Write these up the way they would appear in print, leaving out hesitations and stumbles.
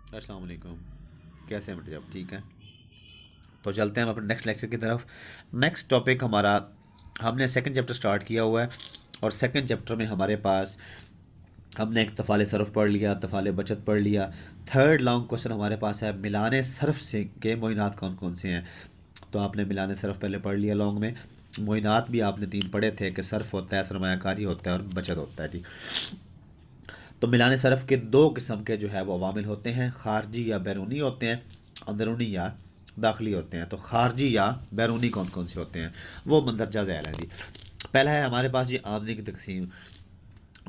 السلام علیکم، کیسے ہیں بیٹے آپ؟ ٹھیک ہیں؟ تو چلتے ہیں ہم اپنے نیکسٹ لیکچر کی طرف۔ نیکسٹ ٹاپک ہمارا، ہم نے سیکنڈ چیپٹر سٹارٹ کیا ہوا ہے، اور سیکنڈ چیپٹر میں ہمارے پاس ہم نے ایک تفال صرف پڑھ لیا، تفال بچت پڑھ لیا۔ تھرڈ لانگ کوشچن ہمارے پاس ہے ملان صرف سے کے معینات کون کون سے ہیں۔ تو آپ نے ملان صرف پہلے پڑھ لیا لانگ میں، معینات بھی آپ نے 3 پڑھے تھے کہ صرف ہوتا ہے، سرمایہ کاری ہوتا ہے اور بچت ہوتا ہے جی۔ تو ملان صرف کے 2 قسم کے جو ہے وہ عوامل ہوتے ہیں، خارجی یا بیرونی ہوتے ہیں، اندرونی یا داخلی ہوتے ہیں۔ تو خارجی یا بیرونی کون کون سے ہوتے ہیں وہ مندرجہ ذیل ہے جی۔ پہلا ہے ہمارے پاس جی آمدنی کی تقسیم۔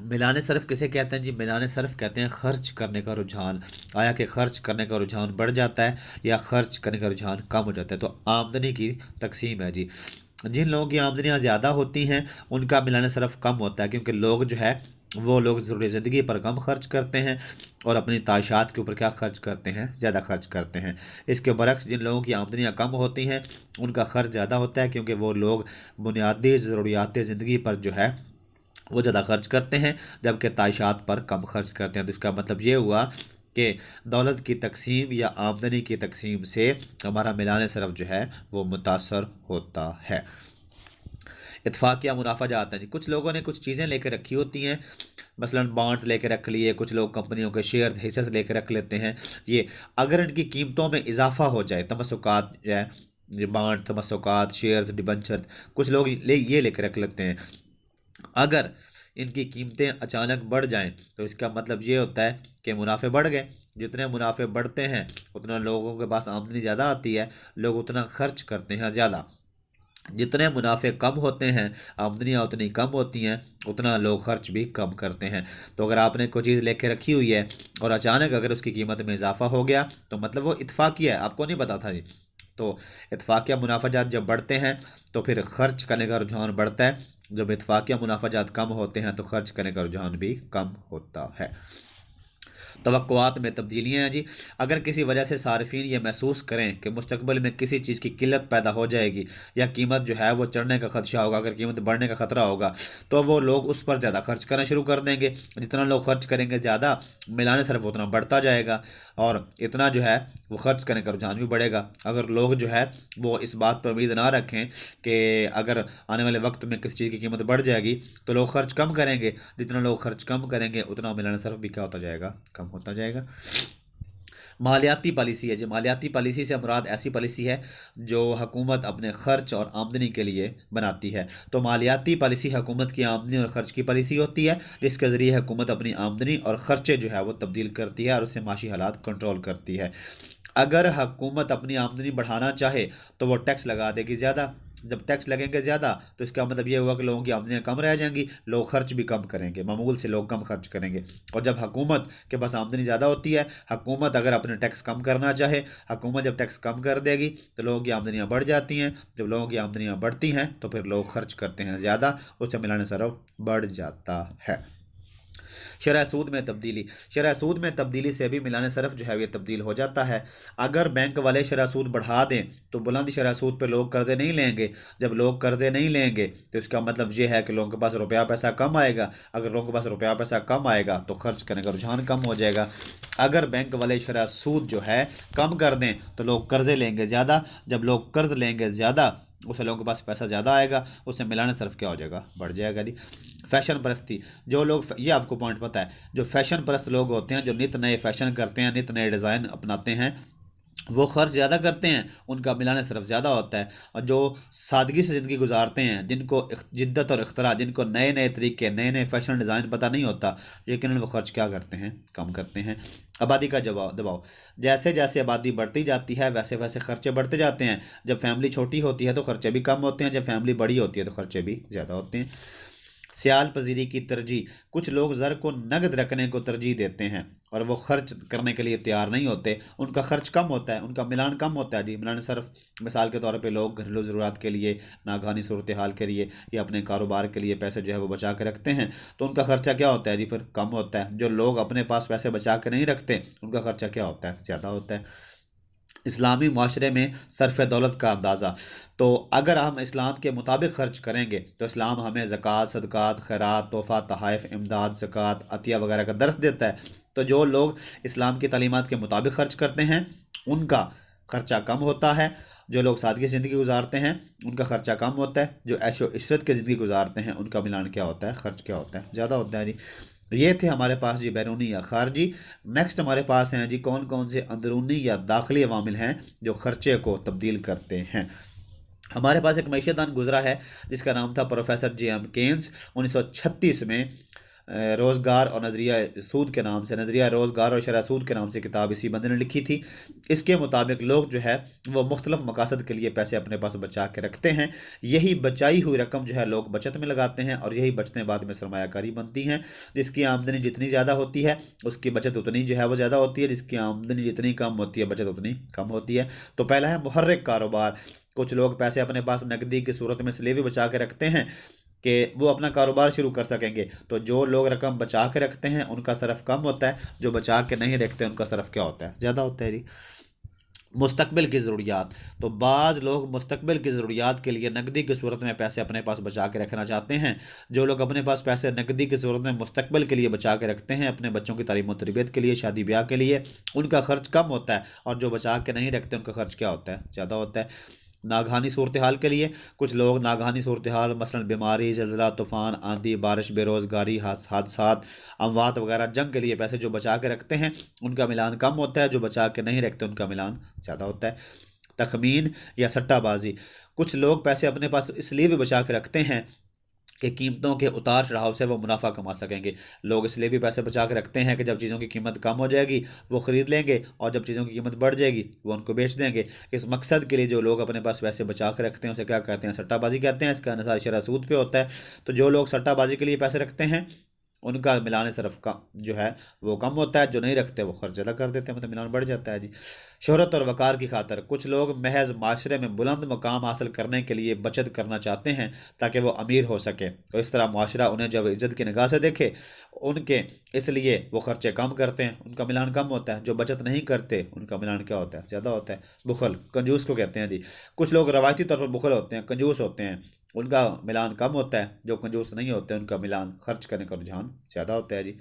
ملان صرف کسے کہتے ہیں جی؟ ملان صرف کہتے ہیں خرچ کرنے کا رجحان، آیا کہ خرچ کرنے کا رجحان بڑھ جاتا ہے یا خرچ کرنے کا رجحان کم ہو جاتا ہے۔ تو آمدنی کی تقسیم ہے جی۔ جن لوگوں کی آمدنیاں زیادہ ہوتی ہیں ان کا ملان صرف کم ہوتا ہے، کیونکہ لوگ جو ہے وہ لوگ ضروری زندگی پر کم خرچ کرتے ہیں اور اپنی تعیشات کے اوپر کیا خرچ کرتے ہیں؟ زیادہ خرچ کرتے ہیں۔ اس کے برعکس جن لوگوں کی آمدنیاں کم ہوتی ہیں ان کا خرچ زیادہ ہوتا ہے، کیونکہ وہ لوگ بنیادی ضروریات زندگی پر جو ہے وہ زیادہ خرچ کرتے ہیں، جبکہ تعیشات پر کم خرچ کرتے ہیں۔ تو اس کا مطلب یہ ہوا کہ دولت کی تقسیم یا آمدنی کی تقسیم سے ہمارا ملان صرف جو ہے وہ متاثر ہوتا ہے۔ اتفاقیہ منافع جاتا ہے جی۔ کچھ لوگوں نے کچھ چیزیں لے کے رکھی ہوتی ہیں، مثلا بانڈ لے کے رکھ لیے، کچھ لوگ کمپنیوں کے شیئر حصص لے کے رکھ لیتے ہیں۔ یہ اگر ان کی قیمتوں میں اضافہ ہو جائے، تمسکات جو ہے، یہ بانڈ، تمسکات، شیئرز، ڈبنچر، کچھ لوگ یہ لے کے رکھ لیتے ہیں، اگر ان کی قیمتیں اچانک بڑھ جائیں تو اس کا مطلب یہ ہوتا ہے کہ منافع بڑھ گئے۔ جتنے منافع بڑھتے ہیں اتنا لوگوں کے پاس آمدنی زیادہ آتی ہے، لوگ اتنا خرچ کرتے ہیں زیادہ۔ جتنے منافع کم ہوتے ہیں، آمدنیاں اتنی کم ہوتی ہیں، اتنا لوگ خرچ بھی کم کرتے ہیں۔ تو اگر آپ نے کوئی چیز لے کے رکھی ہوئی ہے اور اچانک اگر اس کی قیمت میں اضافہ ہو گیا تو مطلب وہ اتفاقیہ ہے، آپ کو نہیں پتا تھا جی۔ تو اتفاقیہ منافع جات جب بڑھتے ہیں تو پھر خرچ کرنے کا رجحان بڑھتا ہے، جب اتفاقیہ منافع جات کم ہوتے ہیں تو خرچ کرنے کا رجحان بھی کم ہوتا ہے۔ توقعات میں تبدیلیاں ہیں جی۔ اگر کسی وجہ سے صارفین یہ محسوس کریں کہ مستقبل میں کسی چیز کی قلت پیدا ہو جائے گی یا قیمت جو ہے وہ چڑھنے کا خدشہ ہوگا، اگر قیمت بڑھنے کا خطرہ ہوگا تو وہ لوگ اس پر زیادہ خرچ کرنا شروع کر دیں گے۔ جتنا لوگ خرچ کریں گے زیادہ، ملانے صرف اتنا بڑھتا جائے گا اور اتنا جو ہے وہ خرچ کرنے کا رجحان بھی بڑھے گا۔ اگر لوگ جو ہے وہ اس بات پر امید نہ رکھیں کہ اگر آنے والے وقت میں کسی چیز کی قیمت بڑھ جائے گی تو لوگ خرچ کم کریں گے، جتنا لوگ خرچ کم کریں گے اتنا ملانا صرف بھی کیا ہوتا جائے گا؟ کم ہوتا جائے گا۔ مالیاتی پالیسی ہے جی۔ مالیاتی پالیسی سے مراد ایسی پالیسی ہے جو حکومت اپنے خرچ اور آمدنی کے لیے بناتی ہے۔ تو مالیاتی پالیسی حکومت کی آمدنی اور خرچ کی پالیسی ہوتی ہے، جس کے ذریعے حکومت اپنی آمدنی اور خرچے جو ہے وہ تبدیل کرتی ہے اور اس سے معاشی حالات کنٹرول کرتی ہے۔ اگر حکومت اپنی آمدنی بڑھانا چاہے تو وہ ٹیکس لگا دے گی زیادہ، جب ٹیکس لگیں گے زیادہ تو اس کا مطلب یہ ہوا کہ لوگوں کی آمدنیاں کم رہ جائیں گی، لوگ خرچ بھی کم کریں گے، معمول سے لوگ کم خرچ کریں گے۔ اور جب حکومت کے پاس آمدنی زیادہ ہوتی ہے، حکومت اگر اپنے ٹیکس کم کرنا چاہے، حکومت جب ٹیکس کم کر دے گی تو لوگوں کی آمدنیاں بڑھ جاتی ہیں، جب لوگوں کی آمدنیاں بڑھتی ہیں تو پھر لوگ خرچ کرتے ہیں زیادہ، اس سے ملانے صرف بڑھ جاتا ہے۔ شرح سود میں تبدیلی۔ شرح سود میں تبدیلی سے بھی ملانے صرف جو ہے یہ تبدیل ہو جاتا ہے۔ اگر بینک والے شرح سود بڑھا دیں تو بلند شرح سود پہ لوگ قرضے نہیں لیں گے، جب لوگ قرضے نہیں لیں گے تو اس کا مطلب یہ ہے کہ لوگوں کے پاس روپیہ پیسہ کم آئے گا، اگر لوگوں کے پاس روپیہ پیسہ کم آئے گا تو خرچ کرنے کا رجحان کم ہو جائے گا۔ اگر بینک والے شرح سود جو ہے کم کر دیں تو لوگ قرضے لیں گے زیادہ، جب لوگ قرض لیں گے زیادہ اس سے لوگوں کے پاس پیسہ زیادہ آئے گا، اس سے ملانا صرف کیا ہو جائے گا؟ بڑھ جائے گا جی۔ فیشن پرستی، جو لوگ یہ آپ کو پوائنٹ پتہ ہے، جو فیشن پرست لوگ ہوتے ہیں، جو نت نئے فیشن کرتے ہیں، نت نئے ڈیزائن اپناتے ہیں، وہ خرچ زیادہ کرتے ہیں، ان کا ملانے صرف زیادہ ہوتا ہے۔ اور جو سادگی سے زندگی گزارتے ہیں، جن کو جدت اور اختراع، جن کو نئے نئے طریقے، نئے نئے فیشن ڈیزائن پتہ نہیں ہوتا، لیکن وہ خرچ کیا کرتے ہیں؟ کم کرتے ہیں۔ آبادی کا دباؤ، جیسے جیسے آبادی بڑھتی جاتی ہے ویسے ویسے خرچے بڑھتے جاتے ہیں۔ جب فیملی چھوٹی ہوتی ہے تو خرچے بھی کم ہوتے ہیں، جب فیملی بڑی ہوتی ہے تو خرچے بھی زیادہ ہوتے ہیں۔ سیال پذیری کی ترجیح، کچھ لوگ زر کو نقد رکھنے کو ترجیح دیتے ہیں اور وہ خرچ کرنے کے لیے تیار نہیں ہوتے، ان کا خرچ کم ہوتا ہے، ان کا ملان کم ہوتا ہے جی۔ ملان صرف مثال کے طور پہ لوگ گھریلو ضرورت کے لیے، ناگہانی صورتحال کے لیے یا اپنے کاروبار کے لیے پیسے جو ہے وہ بچا کے رکھتے ہیں، تو ان کا خرچہ کیا ہوتا ہے جی؟ پھر کم ہوتا ہے۔ جو لوگ اپنے پاس پیسے بچا کے نہیں رکھتے ان کا خرچہ کیا ہوتا ہے؟ زیادہ ہوتا ہے۔ اسلامی معاشرے میں صرف دولت کا اندازہ، تو اگر ہم اسلام کے مطابق خرچ کریں گے تو اسلام ہمیں زکوٰۃ، صدقات، خیرات، تحفہ، تحائف، امداد، زکوٰۃ، عطیہ وغیرہ کا درس دیتا ہے۔ تو جو لوگ اسلام کی تعلیمات کے مطابق خرچ کرتے ہیں ان کا خرچہ کم ہوتا ہے، جو لوگ سادگی زندگی گزارتے ہیں ان کا خرچہ کم ہوتا ہے، جو عیش و عشرت کی زندگی گزارتے ہیں ان کا ملان کیا ہوتا ہے، خرچ کیا ہوتا ہے، زیادہ ہوتا ہے جی۔ یہ تھے ہمارے پاس جی بیرونی یا خارجی۔ نیکسٹ ہمارے پاس ہیں جی کون کون سے اندرونی یا داخلی عوامل ہیں جو خرچے کو تبدیل کرتے ہیں۔ ہمارے پاس ایک معیشت دان گزرا ہے جس کا نام تھا پروفیسر جے ایم کینز، 1936 میں روزگار اور نظریہ سود کے نام سے، نظریہ روزگار اور شرح سود کے نام سے کتاب اسی بندے نے لکھی تھی۔ اس کے مطابق لوگ جو ہے وہ مختلف مقاصد کے لیے پیسے اپنے پاس بچا کے رکھتے ہیں، یہی بچائی ہوئی رقم جو ہے لوگ بچت میں لگاتے ہیں اور یہی بچتیں بعد میں سرمایہ کاری بنتی ہیں۔ جس کی آمدنی جتنی زیادہ ہوتی ہے اس کی بچت اتنی جو ہے وہ زیادہ ہوتی ہے، جس کی آمدنی جتنی کم ہوتی ہے بچت اتنی کم ہوتی ہے۔ تو پہلا ہے محرک کاروبار۔ کچھ لوگ پیسے اپنے پاس نقدی کی صورت میں اس لیے بھی بچا کے رکھتے ہیں کہ وہ اپنا کاروبار شروع کر سکیں گے۔ تو جو لوگ رقم بچا کے رکھتے ہیں ان کا صرف کم ہوتا ہے، جو بچا کے نہیں رکھتے ان کا صرف کیا ہوتا ہے، زیادہ ہوتا ہے جی۔ مستقبل کی ضروریات، تو بعض لوگ مستقبل کی ضروریات کے لیے نقدی کی صورت میں پیسے اپنے پاس بچا کے رکھنا چاہتے ہیں۔ جو لوگ اپنے پاس پیسے نقدی کی صورت میں مستقبل کے لیے بچا کے رکھتے ہیں، اپنے بچوں کی تعلیم و تربیت کے لیے، شادی بیاہ کے لیے، ان کا خرچ کم ہوتا ہے، اور جو بچا کے نہیں رکھتے ان کا خرچ کیا ہوتا ہے، زیادہ ہوتا ہے۔ ناگہانی صورتحال کے لیے، کچھ لوگ ناگہانی صورتحال مثلا بیماری، زلزلہ، طوفان، آندھی، بارش، بے روزگاری، حادثات، اموات وغیرہ، جنگ کے لیے پیسے جو بچا کے رکھتے ہیں ان کا ملان کم ہوتا ہے، جو بچا کے نہیں رکھتے ان کا ملان زیادہ ہوتا ہے۔ تخمین یا سٹہ بازی، کچھ لوگ پیسے اپنے پاس اس لیے بھی بچا کے رکھتے ہیں کہ قیمتوں کے اتار چڑھاؤ سے وہ منافع کما سکیں گے۔ لوگ اس لیے بھی پیسے بچا کے رکھتے ہیں کہ جب چیزوں کی قیمت کم ہو جائے گی وہ خرید لیں گے، اور جب چیزوں کی قیمت بڑھ جائے گی وہ ان کو بیچ دیں گے۔ اس مقصد کے لیے جو لوگ اپنے پاس پیسے بچا کے رکھتے ہیں اسے کیا کہتے ہیں، سٹہ بازی کہتے ہیں۔ اس کا انحصار شرح سود پہ ہوتا ہے۔ تو جو لوگ سٹہ بازی کے لیے پیسے رکھتے ہیں ان کا ملان صرف کم جو ہے وہ کم ہوتا ہے، جو نہیں رکھتے وہ خرچ زیادہ کر دیتے ہیں، مطلب ملان بڑھ جاتا ہے جی۔ شہرت اور وقار کی خاطر، کچھ لوگ محض معاشرے میں بلند مقام حاصل کرنے کے لیے بچت کرنا چاہتے ہیں تاکہ وہ امیر ہو سکے، تو اس طرح معاشرہ انہیں جب عزت کی نگاہ سے دیکھے ان کے اس لیے وہ خرچے کم کرتے ہیں، ان کا ملان کم ہوتا ہے۔ جو بچت نہیں کرتے ان کا ملان کیا ہوتا ہے، زیادہ ہوتا ہے۔ بخل، کنجوس کو کہتے ہیں جی۔ کچھ لوگ روایتی طور پر بخل ہوتے ہیں، کنجوس ہوتے ہیں، ان کا ملان کم ہوتا ہے۔ جو کنجوس نہیں ہوتے ان کا ملان خرچ کرنے کا رجحان زیادہ ہوتا ہے جی۔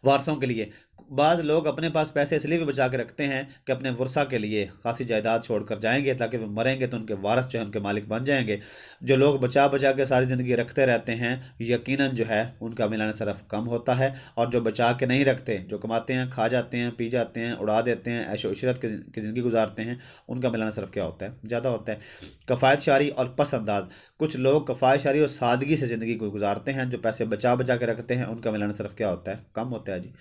وارثوں کے لیے، بعض لوگ اپنے پاس پیسے اس لیے بھی بچا کے رکھتے ہیں کہ اپنے ورثہ کے لیے خاصی جائیداد چھوڑ کر جائیں گے تاکہ وہ مریں گے تو ان کے وارث جو ہے ان کے مالک بن جائیں گے۔ جو لوگ بچا بچا کے ساری زندگی رکھتے رہتے ہیں یقیناً جو ہے ان کا ملان صرف کم ہوتا ہے، اور جو بچا کے نہیں رکھتے، جو کماتے ہیں، کھا جاتے ہیں، پی جاتے ہیں، اڑا دیتے ہیں، عیش و عشرت کی زندگی گزارتے ہیں، ان کا ملان صرف کیا ہوتا ہے، زیادہ ہوتا ہے۔ کفایت شاری اور پس انداز، کچھ لوگ کفایت شاری اور سادگی سے زندگی کو گزارتے ہیں، جو پیسے بچا بچا کے رکھتے ہیں ان کا ملان صرف کیا ہوتا ہے، کم ہوتا ہے جی۔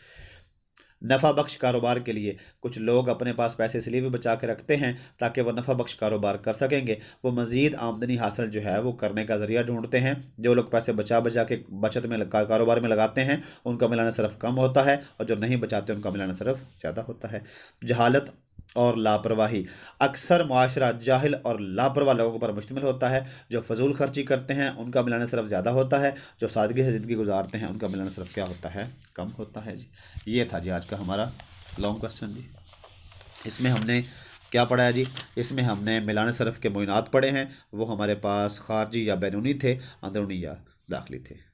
نفع بخش کاروبار کے لیے، کچھ لوگ اپنے پاس پیسے اس لیے بھی بچا کے رکھتے ہیں تاکہ وہ نفع بخش کاروبار کر سکیں گے، وہ مزید آمدنی حاصل جو ہے وہ کرنے کا ذریعہ ڈھونڈتے ہیں۔ جو لوگ پیسے بچا بچا کے بچت میں کاروبار میں لگاتے ہیں ان کا ملان صرف کم ہوتا ہے، اور جو نہیں بچاتے ان کا ملان صرف زیادہ ہوتا ہے۔ جہالت اور لاپرواہی، اکثر معاشرہ جاہل اور لاپرواہ لوگوں پر مشتمل ہوتا ہے۔ جو فضول خرچی کرتے ہیں ان کا ملان صرف زیادہ ہوتا ہے، جو سادگی سے زندگی گزارتے ہیں ان کا ملان صرف کیا ہوتا ہے، کم ہوتا ہے جی۔ یہ تھا جی آج کا ہمارا لانگ کوسچن جی۔ اس میں ہم نے کیا پڑھا ہے جی، اس میں ہم نے ملان صرف کے معینات پڑھے ہیں، وہ ہمارے پاس خارجی یا بیرونی تھے، اندرونی یا داخلی تھے۔